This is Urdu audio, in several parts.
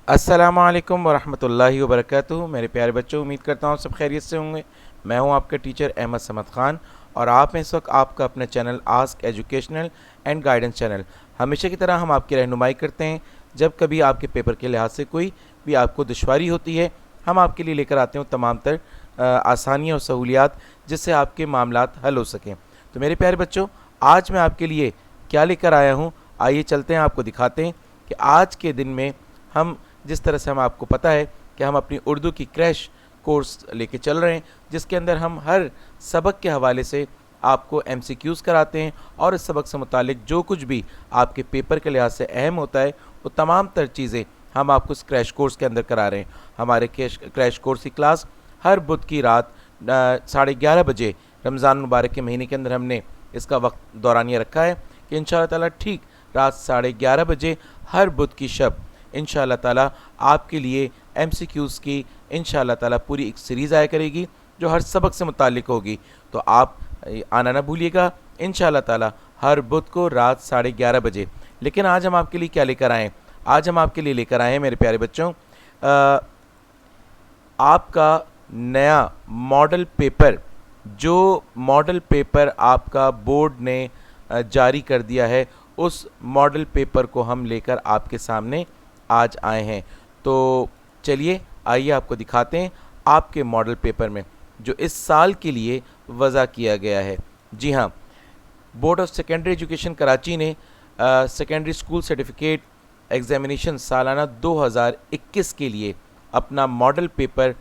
السلام علیکم ورحمۃ اللہ وبرکاتہ۔ میرے پیارے بچوں، امید کرتا ہوں سب خیریت سے ہوں گے۔ میں ہوں آپ کا ٹیچر احمد سمد خان، اور آپ ہیں اس وقت آپ کا اپنا channel ask educational and guidance channel. ہمیشہ کی طرح ہم آپ کی رہنمائی کرتے ہیں جب کبھی آپ کے پیپر کے لحاظ سے کوئی بھی آپ کو دشواری ہوتی ہے، ہم آپ کے لیے لے کر آتے ہیں تمام تر آسانیاں اور سہولیات جس سے آپ کے معاملات حل ہو سکیں۔ تو میرے پیارے بچوں، آج میں آپ کے لیے کیا لے کر آیا ہوں، آئیے چلتے ہیں، آپ کو دکھاتے ہیں کہ آج کے دن میں ہم جس طرح سے آپ کو پتہ ہے کہ ہم اپنی اردو کی کریش کورس لے کے چل رہے ہیں، جس کے اندر ہم ہر سبق کے حوالے سے آپ کو ایم سی کیوز کراتے ہیں، اور اس سبق سے متعلق جو کچھ بھی آپ کے پیپر کے لحاظ سے اہم ہوتا ہے وہ تمام تر چیزیں ہم آپ کو اس کریش کورس کے اندر کرا رہے ہیں۔ ہمارے کریش کورس کی کلاس ہر بدھ کی رات 11:30 بجے رمضان مبارک کے مہینے کے اندر ہم نے اس کا وقت دورانیہ رکھا ہے کہ انشاءاللہ تعالیٰ ٹھیک رات 11:30 بجے ہر بدھ کی شب انشاءاللہ تعالیٰ آپ کے لیے ایم سی کیوز کی انشاءاللہ تعالیٰ پوری ایک سیریز آیا کرے گی جو ہر سبق سے متعلق ہوگی۔ تو آپ آنا نہ بھولیے گا انشاءاللہ تعالیٰ ہر بدھ کو رات 11:30 بجے۔ لیکن آج ہم آپ کے لیے کیا لے کر آئے ہیں؟ آج ہم آپ کے لیے لے کر آئے ہیں میرے پیارے بچوں آپ کا نیا ماڈل پیپر، جو ماڈل پیپر آپ کا بورڈ نے جاری کر دیا ہے، اس ماڈل پیپر کو ہم لے کر آپ کے سامنے آج آئے ہیں۔ تو چلیے آئیے آپ کو دکھاتے ہیں آپ کے ماڈل پیپر میں جو اس سال کے لیے وضع کیا گیا ہے۔ جی ہاں، board of secondary education Karachi نے سیکنڈری اسکول سرٹیفکیٹ ایگزامینیشن سالانہ 2021 کے لیے اپنا ماڈل پیپر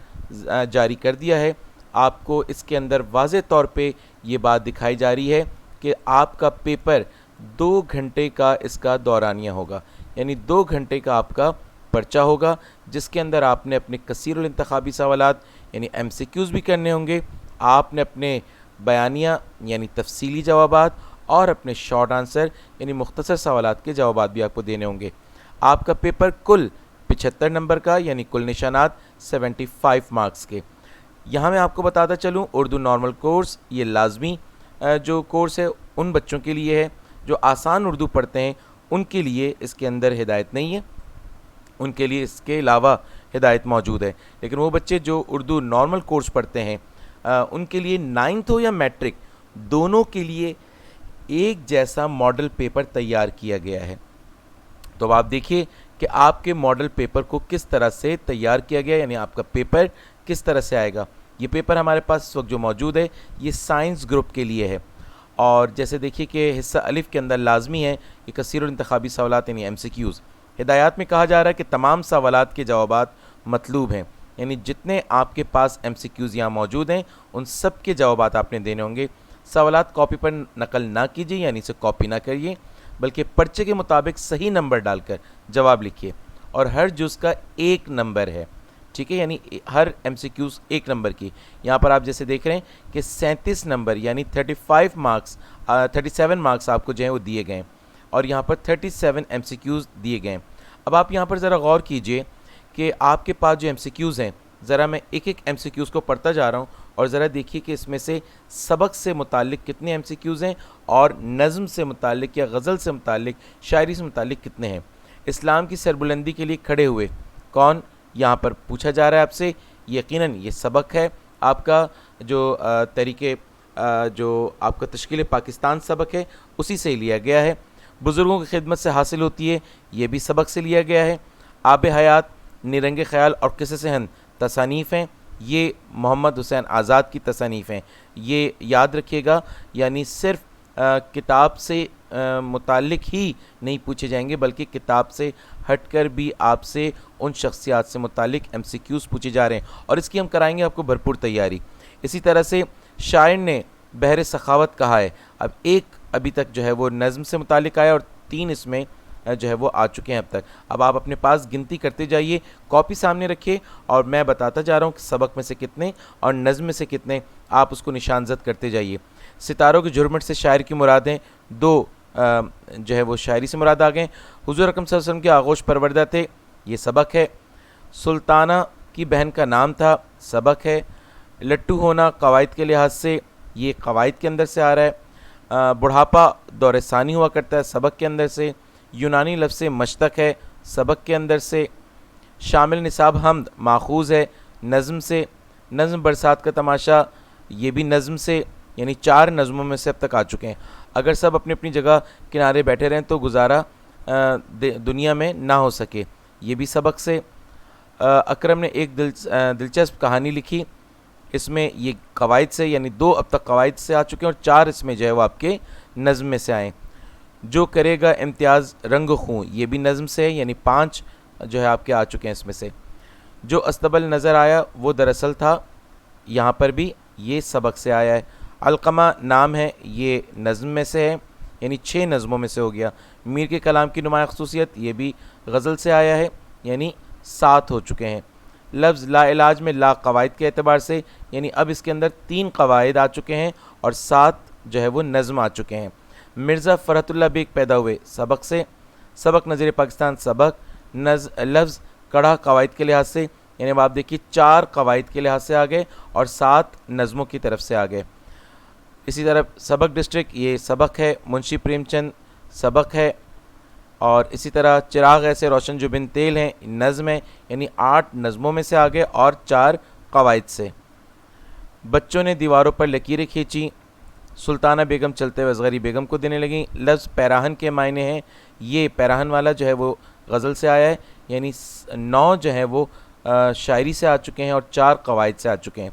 جاری کر دیا ہے۔ آپ کو اس کے اندر واضح طور پہ یہ بات دکھائی جا رہی ہے کہ آپ کا پیپر 2 گھنٹے کا اس کا دورانیہ ہوگا، یعنی 2 گھنٹے کا آپ کا پرچہ ہوگا، جس کے اندر آپ نے اپنے کثیر الانتخابی سوالات یعنی ایم سی کیوز بھی کرنے ہوں گے، آپ نے اپنے بیانیہ یعنی تفصیلی جوابات اور اپنے شارٹ آنسر یعنی مختصر سوالات کے جوابات بھی آپ کو دینے ہوں گے۔ آپ کا پیپر کل 75 نمبر کا یعنی کل نشانات 75 مارکس کے۔ یہاں میں آپ کو بتاتا چلوں، اردو نارمل کورس یہ لازمی جو کورس ہے ان بچوں کے لیے ہے جو آسان اردو پڑھتے ہیں، ان کے لیے اس کے اندر ہدایت نہیں ہے، ان کے لیے اس کے علاوہ ہدایت موجود ہے۔ لیکن وہ بچے جو اردو نارمل کورس پڑھتے ہیں ان کے لیے 9th ہو یا میٹرک، دونوں کے لیے ایک جیسا ماڈل پیپر تیار کیا گیا ہے۔ تو آپ دیکھیے کہ آپ کے ماڈل پیپر کو کس طرح سے تیار کیا گیا، یعنی آپ کا پیپر کس طرح سے آئے گا۔ یہ پیپر ہمارے پاس اس وقت جو موجود ہے یہ سائنس گروپ کے لیے ہے، اور جیسے دیکھیے کہ حصہ الف کے اندر لازمی ہے کہ کثیر الانتخابی سوالات یعنی ایم سی کیوز۔ ہدایات میں کہا جا رہا ہے کہ تمام سوالات کے جوابات مطلوب ہیں، یعنی جتنے آپ کے پاس ایم سی کیوز یہاں موجود ہیں ان سب کے جوابات آپ نے دینے ہوں گے۔ سوالات کاپی پر نقل نہ کیجیے، یعنی اسے کاپی نہ کریے، بلکہ پرچے کے مطابق صحیح نمبر ڈال کر جواب لکھیے، اور ہر جز کا 1 نمبر ہے، ٹھیک ہے، یعنی ہر ایم سی کیوز 1 نمبر کی۔ یہاں پر آپ جیسے دیکھ رہے ہیں کہ 37 نمبر یعنی 37 مارکس آپ کو جو ہیں وہ دیے گئے ہیں، اور یہاں پر 37 ایم سی کیوز دیے گئے ہیں۔ اب آپ یہاں پر ذرا غور کیجئے کہ آپ کے پاس جو ایم سی کیوز ہیں، ذرا میں ایک ایک ایم سی کیوز کو پڑھتا جا رہا ہوں، اور ذرا دیکھیے کہ اس میں سے سبق سے متعلق کتنے ایم سی کیوز ہیں، اور نظم سے متعلق یا غزل سے متعلق، شاعری سے متعلق کتنے ہیں۔ اسلام کی سربلندی کے لیے کھڑے ہوئے کون، یہاں پر پوچھا جا رہا ہے آپ سے۔ یقیناً یہ سبق ہے آپ کا جو طریقے جو آپ کا تشکیل پاکستان سبق ہے اسی سے لیا گیا ہے۔ بزرگوں کی خدمت سے حاصل ہوتی ہے، یہ بھی سبق سے لیا گیا ہے۔ آب حیات، نیرنگ خیال اور قصص ہند تصانیف ہیں، یہ محمد حسین آزاد کی تصانیف ہیں۔ یہ یاد رکھیے گا، یعنی صرف کتاب سے متعلق ہی نہیں پوچھے جائیں گے، بلکہ کتاب سے ہٹ کر بھی آپ سے ان شخصیات سے متعلق ایم سی کیوز پوچھے جا رہے ہیں، اور اس کی ہم کرائیں گے آپ کو بھرپور تیاری۔ اسی طرح سے شاعر نے بحر سخاوت کہا ہے، اب ایک ابھی تک جو ہے وہ نظم سے متعلق آیا، اور 3 اس میں جو ہے وہ آ چکے ہیں اب تک۔ اب آپ اپنے پاس گنتی کرتے جائیے، کاپی سامنے رکھیے، اور میں بتاتا جا رہا ہوں کہ سبق میں سے کتنے اور نظم میں سے کتنے، آپ اس کو نشان زد کرتے جائیے۔ ستاروں کے جھرمٹ سے شاعر کی مرادیں 2 جو ہے وہ شاعری سے مراد آ گئے۔ حضور اکرم صلی اللہ علیہ وسلم کے آغوش پروردہ تھے، یہ سبق ہے۔ سلطانہ کی بہن کا نام تھا، سبق ہے۔ لٹو ہونا قواعد کے لحاظ سے، یہ قواعد کے اندر سے آ رہا ہے۔ بڑھاپا دور ثانی ہوا کرتا ہے، سبق کے اندر سے۔ یونانی لفظ مشتق ہے، سبق کے اندر سے۔ شامل نصاب حمد ماخوذ ہے نظم سے. نظم برسات کا تماشا یہ بھی نظم سے، یعنی 4 نظموں میں سے اب تک آ چکے ہیں. اگر سب اپنی اپنی جگہ کنارے بیٹھے رہیں تو گزارا دنیا میں نہ ہو سکے، یہ بھی سبق سے. اکرم نے ایک دلچسپ کہانی لکھی، اس میں یہ قواعد سے، یعنی 2 اب تک قواعد سے آ چکے ہیں اور 4 اس میں جو ہے وہ آپ کے نظم میں سے آئیں. جو کرے گا امتیاز رنگ خوں، یہ بھی نظم سے ہے، یعنی 5 جو ہے آپ کے آ چکے ہیں اس میں سے. جو استبل نظر آیا وہ دراصل تھا، یہاں پر بھی یہ سبق سے آیا ہے. علقمہ نام ہے، یہ نظم میں سے ہے، یعنی 6 نظموں میں سے ہو گیا. میر کے کلام کی نمایاں خصوصیت، یہ بھی غزل سے آیا ہے، یعنی 7 ہو چکے ہیں. لفظ لا علاج میں لا قواعد کے اعتبار سے، یعنی اب اس کے اندر 3 قواعد آ چکے ہیں اور 7 جو ہے وہ نظم آ چکے ہیں. مرزا فرحت اللہ بیگ پیدا ہوئے سبق سے. سبق نظیر پاکستان سبق لفظ کڑھا قواعد کے لحاظ سے، یعنی اب آپ دیکھیے 4 قواعد کے لحاظ سے آ گئے اور 7 نظموں کی طرف سے آ گئے. اسی طرح سبق ڈسٹرکٹ یہ سبق ہے، منشی پریم چند سبق ہے. اور اسی طرح چراغ ایسے روشن جو بن تیل ہیں نظم ہے، یعنی 8 نظموں میں سے آگے اور 4 قواعد سے. بچوں نے دیواروں پر لکیریں کھینچی، سلطانہ بیگم چلتے ہوئے اصغری بیگم کو دینے لگیں. لفظ پیراہن کے معنی ہیں، یہ پیراہن والا جو ہے وہ غزل سے آیا ہے، یعنی 9 جو ہے وہ شاعری سے آ چکے ہیں اور 4 قواعد سے آ چکے ہیں.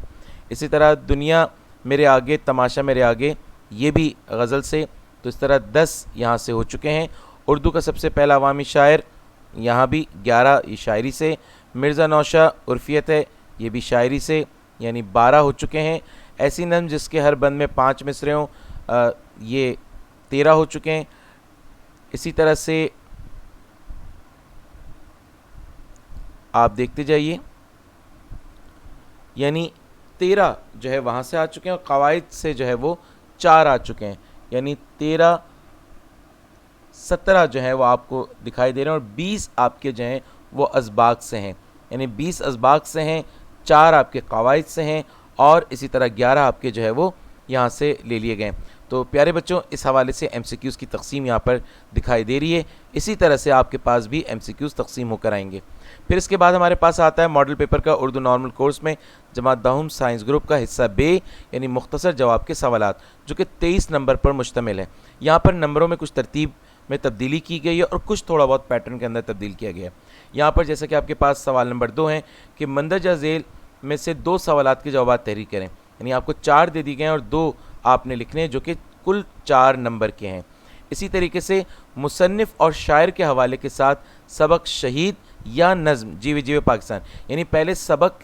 اسی طرح دنیا میرے آگے تماشا میرے آگے، یہ بھی غزل سے. تو اس طرح 10 یہاں سے ہو چکے ہیں. اردو کا سب سے پہلا عوامی شاعر، یہاں بھی 11 یہ شاعری سے. مرزا نوشہ عرفیت ہے، یہ بھی شاعری سے، یعنی 12 ہو چکے ہیں. ایسی نظم جس کے ہر بند میں 5 مصرے ہوں، یہ 13 ہو چکے ہیں. اسی طرح سے آپ دیکھتے جائیے، یعنی 13 جو ہے وہاں سے آ چکے ہیں اور قواعد سے جو ہے وہ 4 آ چکے ہیں، یعنی 13 17 جو ہے وہ آپ کو دکھائی دے رہے ہیں اور 20 آپ کے جو ہیں وہ اسباق سے ہیں، یعنی 20 اسباق سے ہیں، 4 آپ کے قواعد سے ہیں اور اسی طرح 11 آپ کے جو ہے وہ یہاں سے لے لیے گئے. تو پیارے بچوں، اس حوالے سے ایم سی کیوز کی تقسیم یہاں پر دکھائی دے رہی ہے. اسی طرح سے آپ کے پاس بھی ایم سی کیوز تقسیم ہو کر آئیں گے. پھر اس کے بعد ہمارے پاس آتا ہے ماڈل پیپر کا اردو نارمل کورس میں جماعت داہم سائنس گروپ کا حصہ بے، یعنی مختصر جواب کے سوالات، جو کہ 23 نمبر پر مشتمل ہے. یہاں پر نمبروں میں کچھ ترتیب میں تبدیلی کی گئی ہے اور کچھ تھوڑا بہت پیٹرن کے اندر تبدیل کیا گیا ہے. یہاں پر جیسا کہ آپ کے پاس سوال نمبر 2 ہیں کہ مندرجہ ذیل میں سے 2 سوالات کے جوابات تحریر کریں، یعنی آپ کو 4 دے دی گئے ہیں اور 2 آپ نے لکھنے ہیں جو کہ کل 4 نمبر کے ہیں. اسی طریقے سے مصنف اور شاعر کے حوالے کے ساتھ سبق شہید یا نظم جیوے جیوے پاکستان، یعنی پہلے سبق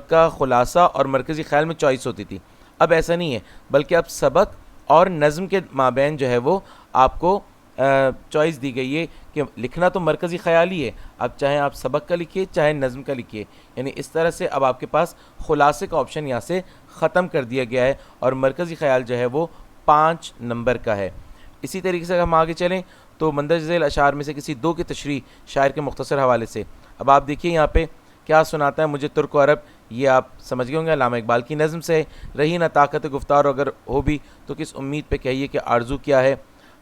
کا خلاصہ اور مرکزی خیال میں چوائس ہوتی تھی، اب ایسا نہیں ہے، بلکہ اب سبق اور نظم کے مابین جو ہے وہ آپ کو چوائس دی گئی ہے کہ لکھنا تو مرکزی خیال ہی ہے، اب چاہے آپ سبق کا لکھیے چاہے نظم کا لکھیے، یعنی اس طرح سے اب آپ کے پاس خلاصے کا آپشن یہاں سے ختم کر دیا گیا ہے اور مرکزی خیال جو ہے وہ 5 نمبر کا ہے. اسی طریقے سے ہم آگے چلیں تو مندرجہ ذیل اشعار میں سے کسی 2 کی تشریح شاعر کے مختصر حوالے سے. اب آپ دیکھیے یہاں پہ کیا سناتا ہے مجھے ترک و عرب، یہ آپ سمجھ گئے ہوں گے علامہ اقبال کی نظم سے. رہی نہ طاقت گفتار اگر ہو بھی تو کس امید پہ کہیے کہ آرزو کیا ہے،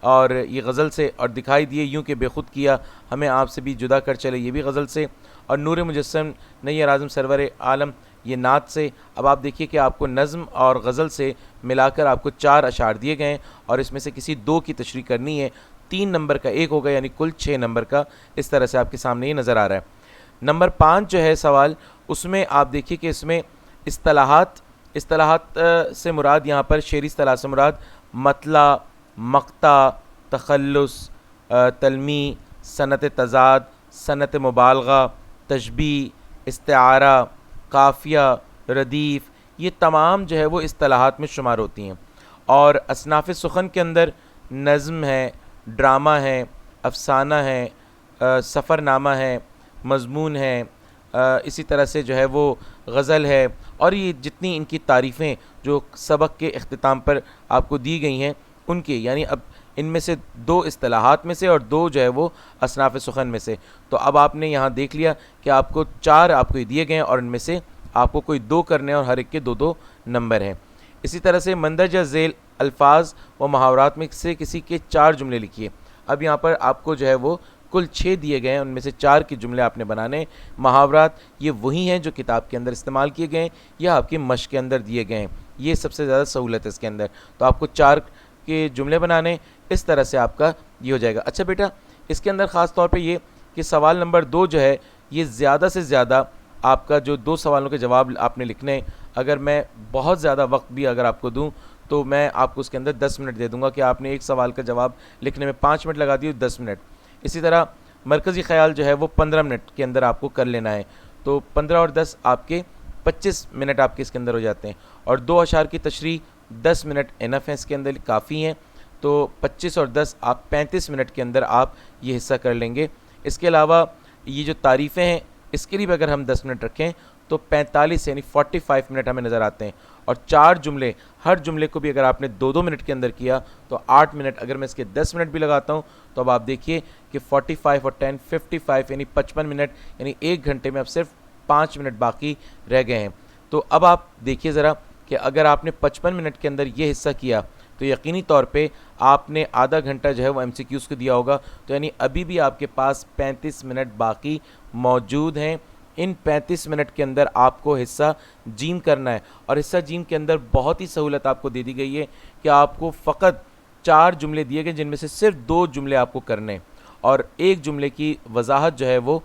اور یہ غزل سے. اور دکھائی دیے یوں کہ بے خود کیا ہمیں آپ سے بھی جدا کر چلے، یہ بھی غزل سے. اور نور مجسم نیر اعظم سرور عالم، یہ نعت سے. اب آپ دیکھیے کہ آپ کو نظم اور غزل سے ملا کر آپ کو 4 اشعار دیے گئے ہیں اور اس میں سے کسی 2 کی تشریح کرنی ہے. 3 نمبر کا 1 ہوگا، یعنی کل 6 نمبر کا. اس طرح سے آپ کے سامنے یہ نظر آ رہا ہے. نمبر 5 جو ہے سوال، اس میں آپ دیکھیے کہ اس میں اصطلاحات سے مراد، یہاں پر شعری اصطلاح سے مراد مطلع، مقطع، تخلص، تلمیع، صنعت تضاد، صنعت مبالغہ، تشبیہ، استعارہ، قافیہ، ردیف، یہ تمام جو ہے وہ اصطلاحات میں شمار ہوتی ہیں. اور اصناف سخن کے اندر نظم ہے، ڈرامہ ہے، افسانہ ہے، سفر نامہ ہے، مضمون ہے، اسی طرح سے جو ہے وہ غزل ہے. اور یہ جتنی ان کی تعریفیں جو سبق کے اختتام پر آپ کو دی گئی ہیں ان کے، یعنی اب ان میں سے 2 اصطلاحات میں سے اور 2 جو ہے وہ اصناف سخن میں سے. تو اب آپ نے یہاں دیکھ لیا کہ آپ کو 4 آپ کو دیے گئے ہیں اور ان میں سے آپ کو کوئی 2 کرنے ہیں اور ہر ایک کے 2 نمبر ہیں. اسی طرح سے مندرجہ ذیل الفاظ و محاورات میں سے کسی کے 4 جملے لکھیے. اب یہاں پر آپ کو جو ہے وہ کل 6 دیے گئے ہیں، ان میں سے 4 کے جملے آپ نے بنانے۔ محاورات یہ وہی ہیں جو کتاب کے اندر استعمال کیے گئے ہیں یا آپ کی مشق کے اندر دیے گئے ہیں، یہ سب سے زیادہ سہولت ہے اس کے اندر۔ تو آپ کو 4 کے جملے بنانے، اس طرح سے آپ کا یہ ہو جائے گا۔ اچھا بیٹا، اس کے اندر خاص طور پہ یہ کہ سوال نمبر 2 جو ہے یہ زیادہ سے زیادہ آپ کا جو 2 سوالوں کے جواب آپ نے لکھنے، اگر میں بہت زیادہ وقت بھی اگر آپ کو دوں تو میں آپ کو اس کے اندر 10 منٹ دے دوں گا کہ آپ نے ایک سوال کا جواب لکھنے میں 5 منٹ لگا دیے، 10 منٹ۔ اسی طرح مرکزی خیال جو ہے وہ 15 منٹ کے اندر آپ کو کر لینا ہے، تو 15 اور 10 آپ کے 25 منٹ آپ کے اس کے اندر ہو جاتے ہیں، اور 2 اشعار کی تشریح 10 منٹ انف ہے، اس کے اندر کافی ہیں، تو 25 اور 10 آپ 35 منٹ کے اندر آپ یہ حصہ کر لیں گے۔ اس کے علاوہ یہ جو تعریفیں ہیں اس کے لیے بھی اگر ہم 10 منٹ رکھیں تو 45 یعنی 45 منٹ ہمیں نظر آتے ہیں، اور 4 جملے، ہر جملے کو بھی اگر آپ نے 2 منٹ کے اندر کیا تو 8 منٹ، اگر میں اس کے 10 منٹ بھی لگاتا ہوں تو اب آپ دیکھیے کہ 45 اور 10 55 یعنی 55 منٹ، یعنی 1 گھنٹے میں اب صرف 5 منٹ باقی رہ گئے ہیں۔ تو اب آپ دیکھیے ذرا کہ اگر آپ نے 55 منٹ کے اندر یہ حصہ کیا تو یقینی طور پہ آپ نے آدھا گھنٹہ جو ہے وہ MCQs کو دیا ہوگا، تو یعنی ابھی بھی آپ کے پاس 35 منٹ باقی موجود ہیں۔ ان 35 منٹ کے اندر آپ کو حصہ جیم کرنا ہے، اور حصہ جیم کے اندر بہت ہی سہولت آپ کو دے دی گئی ہے کہ آپ کو فقط 4 جملے دیے گئے جن میں سے صرف 2 جملے آپ کو کرنے، اور ایک جملے کی وضاحت جو ہے وہ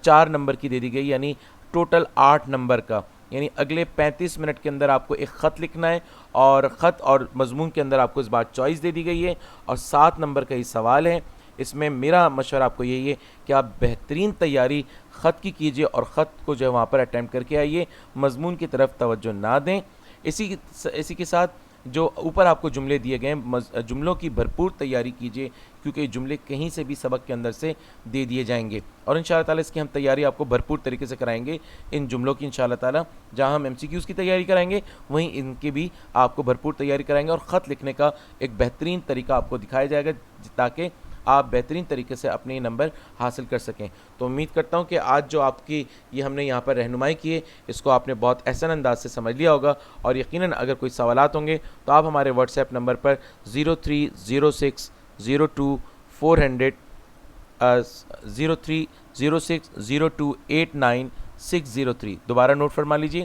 4 نمبر کی دے دی گئی، یعنی ٹوٹل 8 نمبر کا، یعنی اگلے 35 منٹ کے اندر آپ کو ایک خط لکھنا ہے، اور خط اور مضمون کے اندر آپ کو اس بار چوائس دے دی گئی ہے، اور 7 نمبر کا یہ سوال ہے۔ اس میں میرا مشورہ آپ کو یہی ہے کہ آپ بہترین تیاری خط کی کیجئے اور خط کو جو ہے وہاں پر اٹیمپٹ کر کے آئیے، مضمون کی طرف توجہ نہ دیں۔ اسی کے ساتھ جو اوپر آپ کو جملے دیے گئے ہیں جملوں کی بھرپور تیاری کیجئے، کیونکہ یہ جملے کہیں سے بھی سبق کے اندر سے دے دیے جائیں گے، اور انشاءاللہ تعالیٰ اس کی ہم تیاری آپ کو بھرپور طریقے سے کرائیں گے ان جملوں کی انشاءاللہ تعالیٰ۔ جہاں ہم MCQs کی تیاری کرائیں گے وہیں ان کی بھی آپ کو بھرپور تیاری کرائیں گے، اور خط لکھنے کا ایک بہترین طریقہ آپ کو دکھایا جائے گا تاکہ آپ بہترین طریقے سے اپنے نمبر حاصل کر سکیں۔ تو امید کرتا ہوں کہ آج جو آپ کی یہ ہم نے یہاں پر رہنمائی کی ہے اس کو آپ نے بہت احسن انداز سے سمجھ لیا ہوگا، اور یقیناً اگر کوئی سوالات ہوں گے تو آپ ہمارے واٹس ایپ نمبر پر 030602 603 دوبارہ نوٹ فرما لیجیے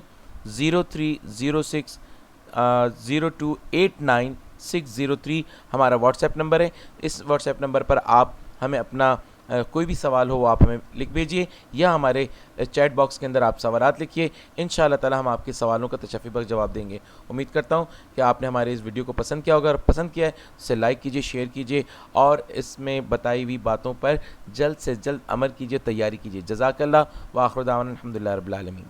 03060289 ہمارا واٹس ایپ نمبر ہے۔ اس واٹس ایپ نمبر پر آپ ہمیں اپنا کوئی بھی سوال ہو وہ آپ ہمیں لکھ بھیجیے، یا ہمارے چیٹ باکس کے اندر آپ سوالات لکھیے، انشاءاللہ تعالی ہم آپ کے سوالوں کا تشفی بخش جواب دیں گے۔ امید کرتا ہوں کہ آپ نے ہمارے اس ویڈیو کو پسند کیا ہوگا، اور پسند کیا ہے اسے لائک کیجیے، شیئر کیجیے، اور اس میں بتائی ہوئی باتوں پر جلد سے جلد عمل کیجیے، تیاری کیجیے۔ جزاک اللہ، وآخر دعوانا الحمدللہ رب العالمین۔